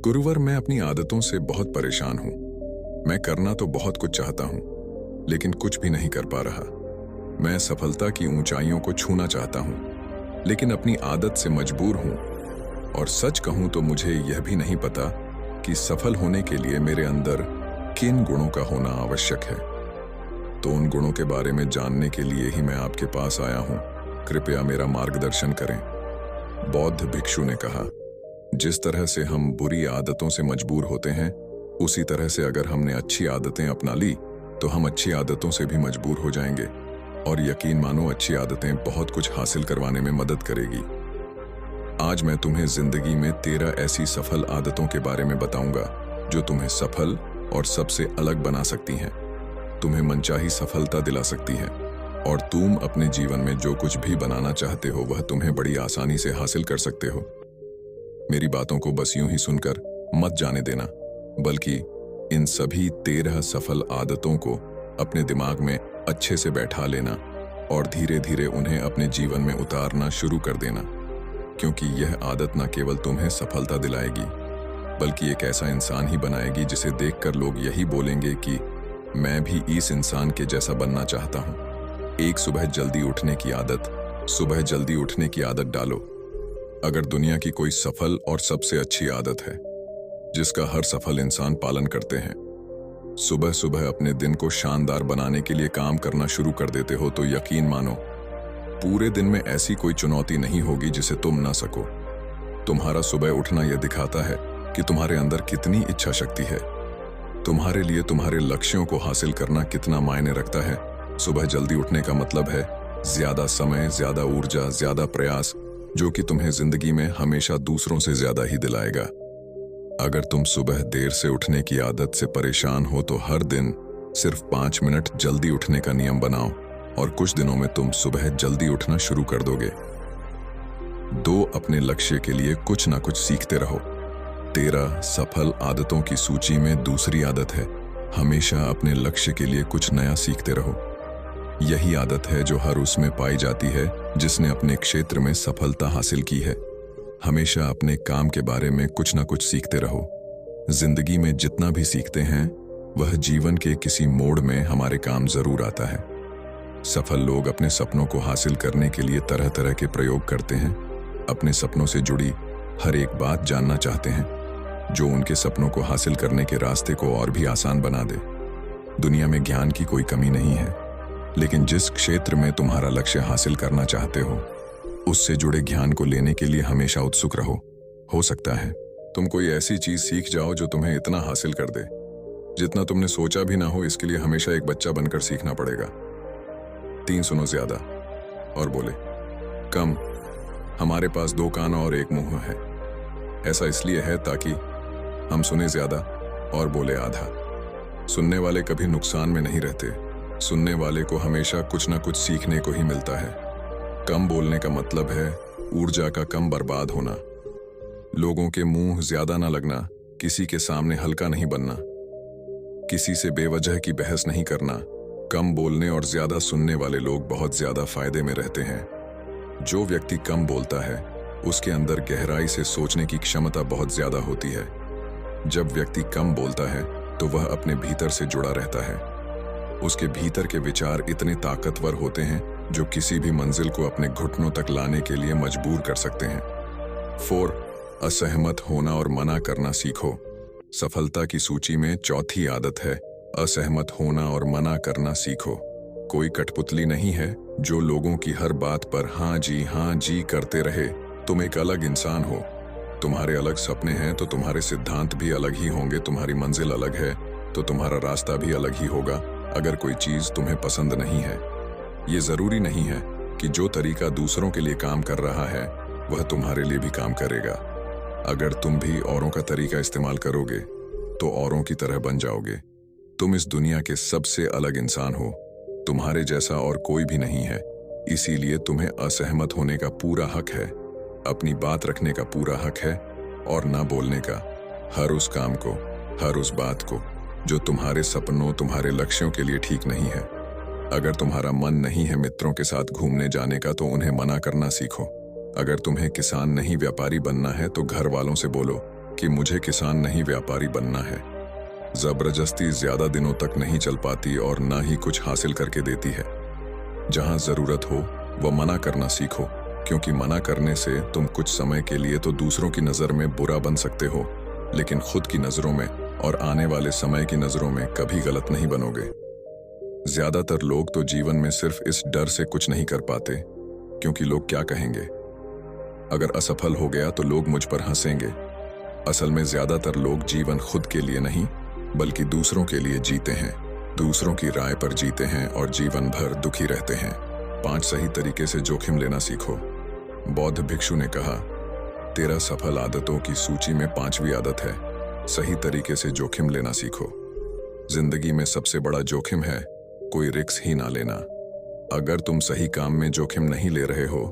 गुरुवर, मैं अपनी आदतों से बहुत परेशान हूं। मैं करना तो बहुत कुछ चाहता हूं, लेकिन कुछ भी नहीं कर पा रहा। मैं सफलता की ऊंचाइयों को छूना चाहता हूं, लेकिन अपनी आदत से मजबूर हूं। और सच कहूं तो मुझे यह भी नहीं पता कि सफल होने के लिए मेरे अंदर किन गुणों का होना आवश्यक है। तो उन गुणों के बारे में जानने के लिए ही मैं आपके पास आया हूं। कृपया मेरा मार्गदर्शन करें। बौद्ध भिक्षु ने कहा, जिस तरह से हम बुरी आदतों से मजबूर होते हैं, उसी तरह से अगर हमने अच्छी आदतें अपना ली तो हम अच्छी आदतों से भी मजबूर हो जाएंगे। और यकीन मानो, अच्छी आदतें बहुत कुछ हासिल करवाने में मदद करेगी। आज मैं तुम्हें जिंदगी में 13 ऐसी सफल आदतों के बारे में बताऊंगा जो तुम्हें सफल और सबसे अलग बना सकती हैं, तुम्हें मनचाही सफलता दिला सकती हैं, और तुम अपने जीवन में जो कुछ भी बनाना चाहते हो वह तुम्हें बड़ी आसानी से हासिल कर सकते हो। मेरी बातों को बस यूं ही सुनकर मत जाने देना, बल्कि इन सभी 13 सफल आदतों को अपने दिमाग में अच्छे से बैठा लेना और धीरे धीरे उन्हें अपने जीवन में उतारना शुरू कर देना। क्योंकि यह आदत न केवल तुम्हें सफलता दिलाएगी, बल्कि एक ऐसा इंसान ही बनाएगी जिसे देखकर लोग यही बोलेंगे कि मैं भी इस इंसान के जैसा बनना चाहता हूं। एक सुबह जल्दी उठने की आदत। सुबह जल्दी उठने की आदत डालो। अगर दुनिया की कोई सफल और सबसे अच्छी आदत है जिसका हर सफल इंसान पालन करते हैं, सुबह सुबह अपने दिन को शानदार बनाने के लिए काम करना शुरू कर देते हो, तो यकीन मानो पूरे दिन में ऐसी कोई चुनौती नहीं होगी जिसे तुम ना सको। तुम्हारा सुबह उठना यह दिखाता है कि तुम्हारे अंदर कितनी इच्छा शक्ति है। तुम्हारे लिए तुम्हारे लक्ष्यों को हासिल करना कितना मायने रखता है। सुबह जल्दी उठने का मतलब है ज्यादा समय, ज्यादा ऊर्जा, ज्यादा प्रयास, जो कि तुम्हें जिंदगी में हमेशा दूसरों से ज्यादा ही दिलाएगा। अगर तुम सुबह देर से उठने की आदत से परेशान हो तो हर दिन सिर्फ 5 मिनट जल्दी उठने का नियम बनाओ, और कुछ दिनों में तुम सुबह जल्दी उठना शुरू कर दोगे। अपने लक्ष्य के लिए कुछ ना कुछ सीखते रहो। 13 सफल आदतों की सूची में दूसरी आदत है, हमेशा अपने लक्ष्य के लिए कुछ नया सीखते रहो। यही आदत है जो हर उसमें पाई जाती है जिसने अपने क्षेत्र में सफलता हासिल की है। हमेशा अपने काम के बारे में कुछ ना कुछ सीखते रहो। जिंदगी में जितना भी सीखते हैं वह जीवन के किसी मोड़ में हमारे काम जरूर आता है। सफल लोग अपने सपनों को हासिल करने के लिए तरह तरह के प्रयोग करते हैं। अपने सपनों से जुड़ी हर एक बात जानना चाहते हैं जो उनके सपनों को हासिल करने के रास्ते को और भी आसान बना दे। दुनिया में ज्ञान की कोई कमी नहीं है, लेकिन जिस क्षेत्र में तुम्हारा लक्ष्य हासिल करना चाहते हो उससे जुड़े ज्ञान को लेने के लिए हमेशा उत्सुक रहो। हो सकता है तुम कोई ऐसी चीज सीख जाओ जो तुम्हें इतना हासिल कर दे जितना तुमने सोचा भी ना हो। इसके लिए हमेशा एक बच्चा बनकर सीखना पड़ेगा। 3 सुनो ज्यादा और बोले कम। हमारे पास 2 कान और 1 मुंह है। ऐसा इसलिए है ताकि हम सुने ज्यादा और बोले आधा। सुनने वाले कभी नुकसान में नहीं रहते। सुनने वाले को हमेशा कुछ ना कुछ सीखने को ही मिलता है। कम बोलने का मतलब है ऊर्जा का कम बर्बाद होना। लोगों के मुंह ज्यादा ना लगना, किसी के सामने हल्का नहीं बनना, किसी से बेवजह की बहस नहीं करना। कम बोलने और ज्यादा सुनने वाले लोग बहुत ज्यादा फायदे में रहते हैं। जो व्यक्ति कम बोलता है उसके अंदर गहराई से सोचने की क्षमता बहुत ज्यादा होती है। जब व्यक्ति कम बोलता है तो वह अपने भीतर से जुड़ा रहता है। उसके भीतर के विचार इतने ताकतवर होते हैं जो किसी भी मंजिल को अपने घुटनों तक लाने के लिए मजबूर कर सकते हैं। 4 असहमत होना और मना करना सीखो। सफलता की सूची में चौथी आदत है असहमत होना और मना करना सीखो। कोई कठपुतली नहीं है जो लोगों की हर बात पर हाँ जी करते रहे। तुम एक अलग इंसान हो। तुम्हारे अलग सपने हैं तो तुम्हारे सिद्धांत भी अलग ही होंगे। तुम्हारी मंजिल अलग है तो तुम्हारा रास्ता भी अलग ही होगा। अगर कोई चीज तुम्हें पसंद नहीं है, ये जरूरी नहीं है कि जो तरीका दूसरों के लिए काम कर रहा है वह तुम्हारे लिए भी काम करेगा। अगर तुम भी औरों का तरीका इस्तेमाल करोगे तो औरों की तरह बन जाओगे। तुम इस दुनिया के सबसे अलग इंसान हो। तुम्हारे जैसा और कोई भी नहीं है। इसीलिए तुम्हें असहमत होने का पूरा हक है, अपनी बात रखने का पूरा हक है, और ना बोलने का। हर उस काम को, हर उस बात को जो तुम्हारे सपनों, तुम्हारे लक्ष्यों के लिए ठीक नहीं है। अगर तुम्हारा मन नहीं है मित्रों के साथ घूमने जाने का तो उन्हें मना करना सीखो। अगर तुम्हें किसान नहीं व्यापारी बनना है तो घर वालों से बोलो कि मुझे किसान नहीं व्यापारी बनना है। जबरदस्ती ज्यादा दिनों तक नहीं चल पाती और ना ही कुछ हासिल करके देती है। जहां जरूरत हो वह मना करना सीखो, क्योंकि मना करने से तुम कुछ समय के लिए तो दूसरों की नजर में बुरा बन सकते हो, लेकिन खुद की नजरों में और आने वाले समय की नजरों में कभी गलत नहीं बनोगे। ज्यादातर लोग तो जीवन में सिर्फ इस डर से कुछ नहीं कर पाते क्योंकि लोग क्या कहेंगे। अगर असफल हो गया तो लोग मुझ पर हंसेंगे। असल में ज्यादातर लोग जीवन खुद के लिए नहीं बल्कि दूसरों के लिए जीते हैं, दूसरों की राय पर जीते हैं और जीवन भर दुखी रहते हैं। 5 सही तरीके से जोखिम लेना सीखो। बौद्ध भिक्षु ने कहा, 13 सफल आदतों की सूची में 5वीं आदत है, सही तरीके से जोखिम लेना सीखो। जिंदगी में सबसे बड़ा जोखिम है कोई रिस्क ही ना लेना। अगर तुम सही काम में जोखिम नहीं ले रहे हो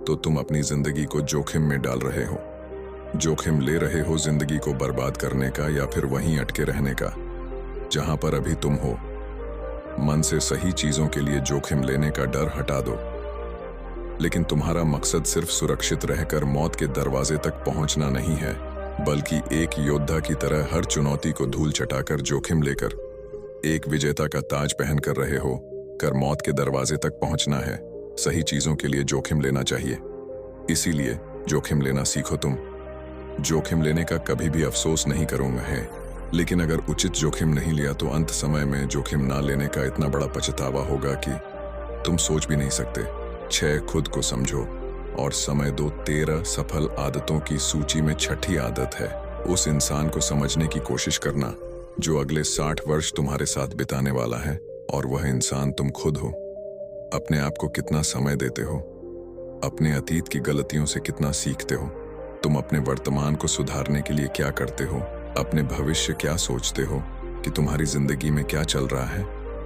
तो तुम अपनी जिंदगी को जोखिम में डाल रहे हो। जोखिम ले रहे हो जिंदगी को बर्बाद करने का या फिर वहीं अटके रहने का जहां पर अभी तुम हो। मन से सही चीजों के लिए जोखिम लेने का डर हटा दो। लेकिन तुम्हारा मकसद सिर्फ सुरक्षित रहकर मौत के दरवाजे तक पहुंचना नहीं है, बल्कि एक योद्धा की तरह हर चुनौती को धूल चटाकर जोखिम लेकर एक विजेता का ताज पहनकर रहे हो कर मौत के दरवाजे तक पहुंचना है। सही चीजों के लिए जोखिम लेना चाहिए, इसीलिए जोखिम लेना सीखो। तुम जोखिम लेने का कभी भी अफसोस नहीं करूंगा है, लेकिन अगर उचित जोखिम नहीं लिया तो अंत समय में जोखिम ना लेने का इतना बड़ा पछतावा होगा कि तुम सोच भी नहीं सकते। 6 खुद को समझो और समय दो। 13 सफल आदतों की सूची में 6ठी आदत है, उस इंसान को समझने की कोशिश करना जो अगले 60 वर्ष तुम्हारे साथ बिताने वाला है, और वह इंसान तुम खुद हो। अपने आप को कितना समय देते हो, अपने अतीत की गलतियों से कितना सीखते हो, तुम अपने वर्तमान को सुधारने के लिए क्या करते हो, अपने भविष्य क्या सोचते हो कि तुम्हारी जिंदगी में क्या चल रहा है।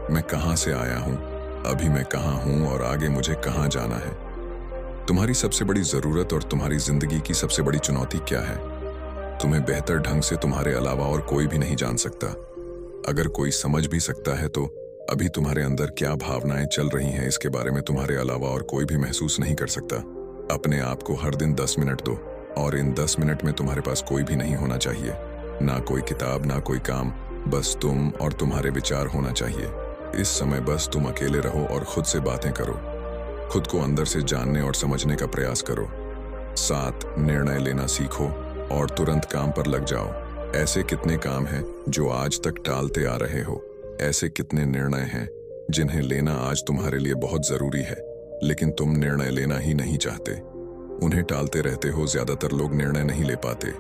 मैं कहां से आया हूं, अभी मैं कहां हूं और आगे मुझे कहां जाना है। तुम्हारी सबसे बड़ी जरूरत और तुम्हारी जिंदगी की सबसे बड़ी चुनौती क्या है, तुम्हें बेहतर ढंग से तुम्हारे अलावा और कोई भी नहीं जान सकता। अगर कोई समझ भी सकता है तो अभी तुम्हारे अंदर क्या भावनाएं चल रही हैं इसके बारे में तुम्हारे अलावा और कोई भी महसूस नहीं कर सकता। अपने आप को हर दिन 10 मिनट दो, और इन 10 मिनट में तुम्हारे पास कोई भी नहीं होना चाहिए, ना कोई किताब ना कोई काम, बस तुम और तुम्हारे विचार होना चाहिए। इस समय बस तुम अकेले रहो और खुद से बातें करो, खुद को अंदर से जानने और समझने का प्रयास करो। 7 निर्णय लेना सीखो और तुरंत काम पर लग जाओ। ऐसे कितने काम हैं जो आज तक टालते आ रहे हो, ऐसे कितने निर्णय हैं जिन्हें लेना आज तुम्हारे लिए बहुत जरूरी है, लेकिन तुम निर्णय लेना ही नहीं चाहते, उन्हें टालते रहते हो। ज्यादातर लोग निर्णय नहीं ले पाते,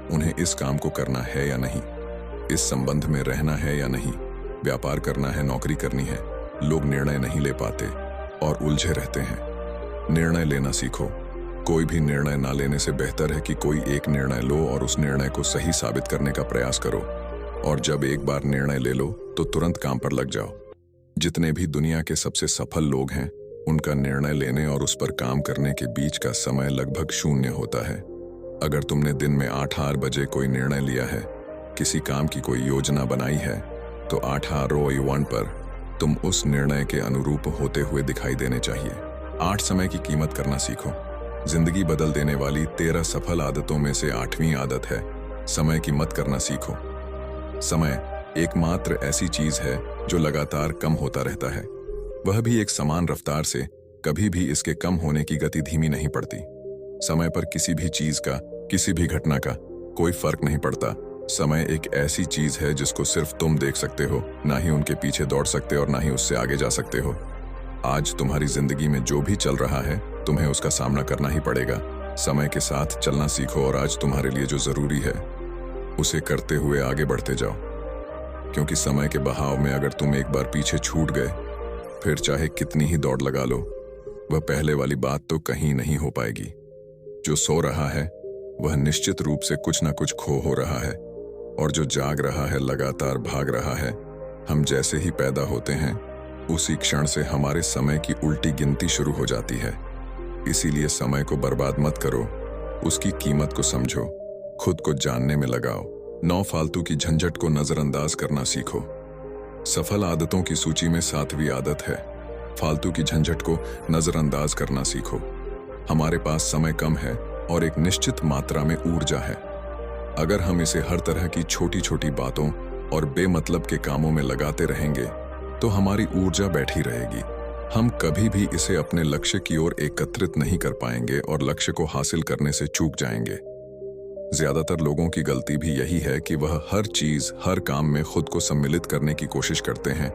उन्हें इस काम को करना है या नहीं, इस संबंध में रहना है या नहीं, व्यापार करना है, नौकरी करनी है। लोग निर्णय नहीं ले पाते और उलझे रहते हैं। निर्णय लेना सीखो। कोई भी निर्णय ना लेने से बेहतर है कि कोई एक निर्णय लो और उस निर्णय को सही साबित करने का प्रयास करो, और जब एक बार निर्णय ले लो तो तुरंत काम पर लग जाओ। जितने भी दुनिया के सबसे सफल लोग हैं, उनका निर्णय लेने और उस पर काम करने के बीच का समय लगभग 0 होता है। अगर तुमने दिन में 8 बजे कोई निर्णय लिया है, किसी काम की कोई योजना बनाई है, तो 8 पर तुम उस निर्णय के अनुरूप होते हुए दिखाई देने चाहिए। 8 समय की कीमत करना सीखो। जिंदगी बदल देने वाली 13 सफल आदतों में से 8वीं आदत है, समय की मत करना सीखो। समय एकमात्र ऐसी चीज है जो लगातार कम होता रहता है, वह भी एक समान रफ्तार से। कभी भी इसके कम होने की गति धीमी नहीं पड़ती। समय पर किसी भी चीज का, किसी भी घटना का कोई फर्क नहीं पड़ता। समय एक ऐसी चीज है जिसको सिर्फ तुम देख सकते हो, ना ही उनके पीछे दौड़ सकते और ना ही उससे आगे जा सकते हो। आज तुम्हारी जिंदगी में जो भी चल रहा है, तुम्हें उसका सामना करना ही पड़ेगा। समय के साथ चलना सीखो और आज तुम्हारे लिए जो जरूरी है उसे करते हुए आगे बढ़ते जाओ, क्योंकि समय के बहाव में अगर तुम एक बार पीछे छूट गए, फिर चाहे कितनी ही दौड़ लगा लो, वह पहले वाली बात तो कहीं नहीं हो पाएगी। जो सो रहा है वह निश्चित रूप से कुछ ना कुछ खो हो रहा है, और जो जाग रहा है लगातार भाग रहा है। हम जैसे ही पैदा होते हैं, उसी क्षण से हमारे समय की उल्टी गिनती शुरू हो जाती है। इसीलिए समय को बर्बाद मत करो, उसकी कीमत को समझो, खुद को जानने में लगाओ। 9 फालतू की झंझट को नजरअंदाज करना सीखो। सफल आदतों की सूची में 7वीं आदत है, फालतू की झंझट को नजरअंदाज करना सीखो। हमारे पास समय कम है और एक निश्चित मात्रा में ऊर्जा है। अगर हम इसे हर तरह की छोटी छोटी बातों और बेमतलब के कामों में लगाते रहेंगे तो हमारी ऊर्जा बैठी रहेगी। हम कभी भी इसे अपने लक्ष्य की ओर एकत्रित नहीं कर पाएंगे और लक्ष्य को हासिल करने से चूक जाएंगे। ज्यादातर लोगों की गलती भी यही है कि वह हर चीज, हर काम में खुद को सम्मिलित करने की कोशिश करते हैं,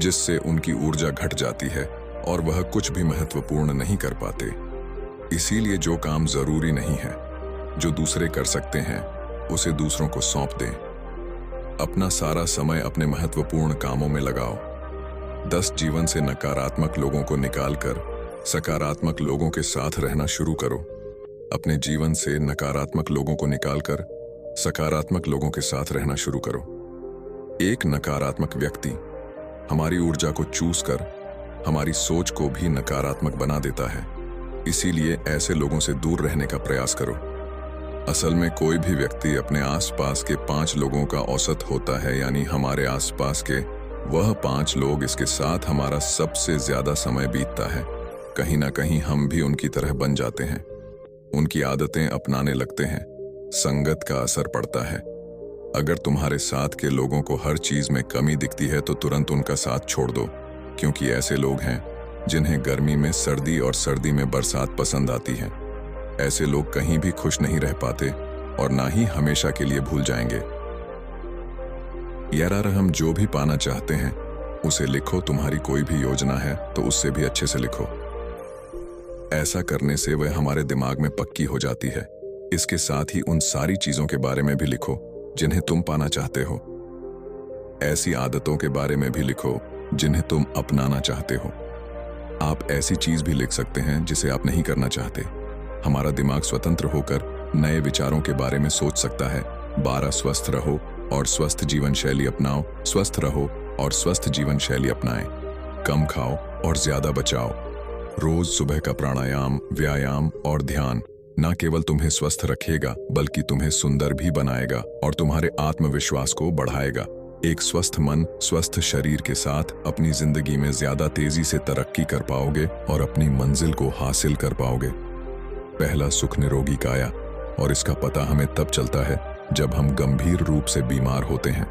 जिससे उनकी ऊर्जा घट जाती है और वह कुछ भी महत्वपूर्ण नहीं कर पाते। इसीलिए जो काम जरूरी नहीं है, जो दूसरे कर सकते हैं, उसे दूसरों को सौंप दें। अपना सारा समय अपने महत्वपूर्ण कामों में लगाओ। 10 जीवन से नकारात्मक लोगों को निकालकर सकारात्मक लोगों के साथ रहना शुरू करो। अपने जीवन से नकारात्मक लोगों को निकालकर सकारात्मक लोगों के साथ रहना शुरू करो। एक नकारात्मक व्यक्ति हमारी ऊर्जा को चूस कर हमारी सोच को भी नकारात्मक बना देता है। इसीलिए ऐसे लोगों से दूर रहने का प्रयास करो। असल में कोई भी व्यक्ति अपने आसपास के 5 लोगों का औसत होता है, यानी हमारे आसपास के वह 5 लोग, इसके साथ हमारा सबसे ज्यादा समय बीतता है। कहीं ना कहीं हम भी उनकी तरह बन जाते हैं, उनकी आदतें अपनाने लगते हैं। संगत का असर पड़ता है। अगर तुम्हारे साथ के लोगों को हर चीज में कमी दिखती है तो तुरंत उनका साथ छोड़ दो, क्योंकि ऐसे लोग हैं जिन्हें गर्मी में सर्दी और सर्दी में बरसात पसंद आती है। ऐसे लोग कहीं भी खुश नहीं रह पाते और ना ही हमेशा के लिए भूल जाएंगे। यार, हम जो भी पाना चाहते हैं उसे लिखो। तुम्हारी कोई भी योजना है तो उससे भी अच्छे से लिखो। ऐसा करने से वह हमारे दिमाग में पक्की हो जाती है। इसके साथ ही उन सारी चीजों के बारे में भी लिखो जिन्हें तुम पाना चाहते हो। ऐसी आदतों के बारे में भी लिखो जिन्हें तुम अपनाना चाहते हो। आप ऐसी चीज भी लिख सकते हैं जिसे आप नहीं करना चाहते। हमारा दिमाग स्वतंत्र होकर नए विचारों के बारे में सोच सकता है। 12 स्वस्थ रहो और स्वस्थ जीवन शैली अपनाओ। स्वस्थ रहो और स्वस्थ जीवन शैली अपनाएं। कम खाओ और ज्यादा बचाओ। रोज सुबह का प्राणायाम, व्यायाम और ध्यान न केवल तुम्हें स्वस्थ रखेगा बल्कि तुम्हें सुंदर भी बनाएगा और तुम्हारे आत्मविश्वास को बढ़ाएगा। एक स्वस्थ मन, स्वस्थ शरीर के साथ अपनी जिंदगी में ज्यादा तेजी से तरक्की कर पाओगे और अपनी मंजिल को हासिल कर पाओगे। पहला सुख निरोगी काया, और इसका पता हमें तब चलता है जब हम गंभीर रूप से बीमार होते हैं।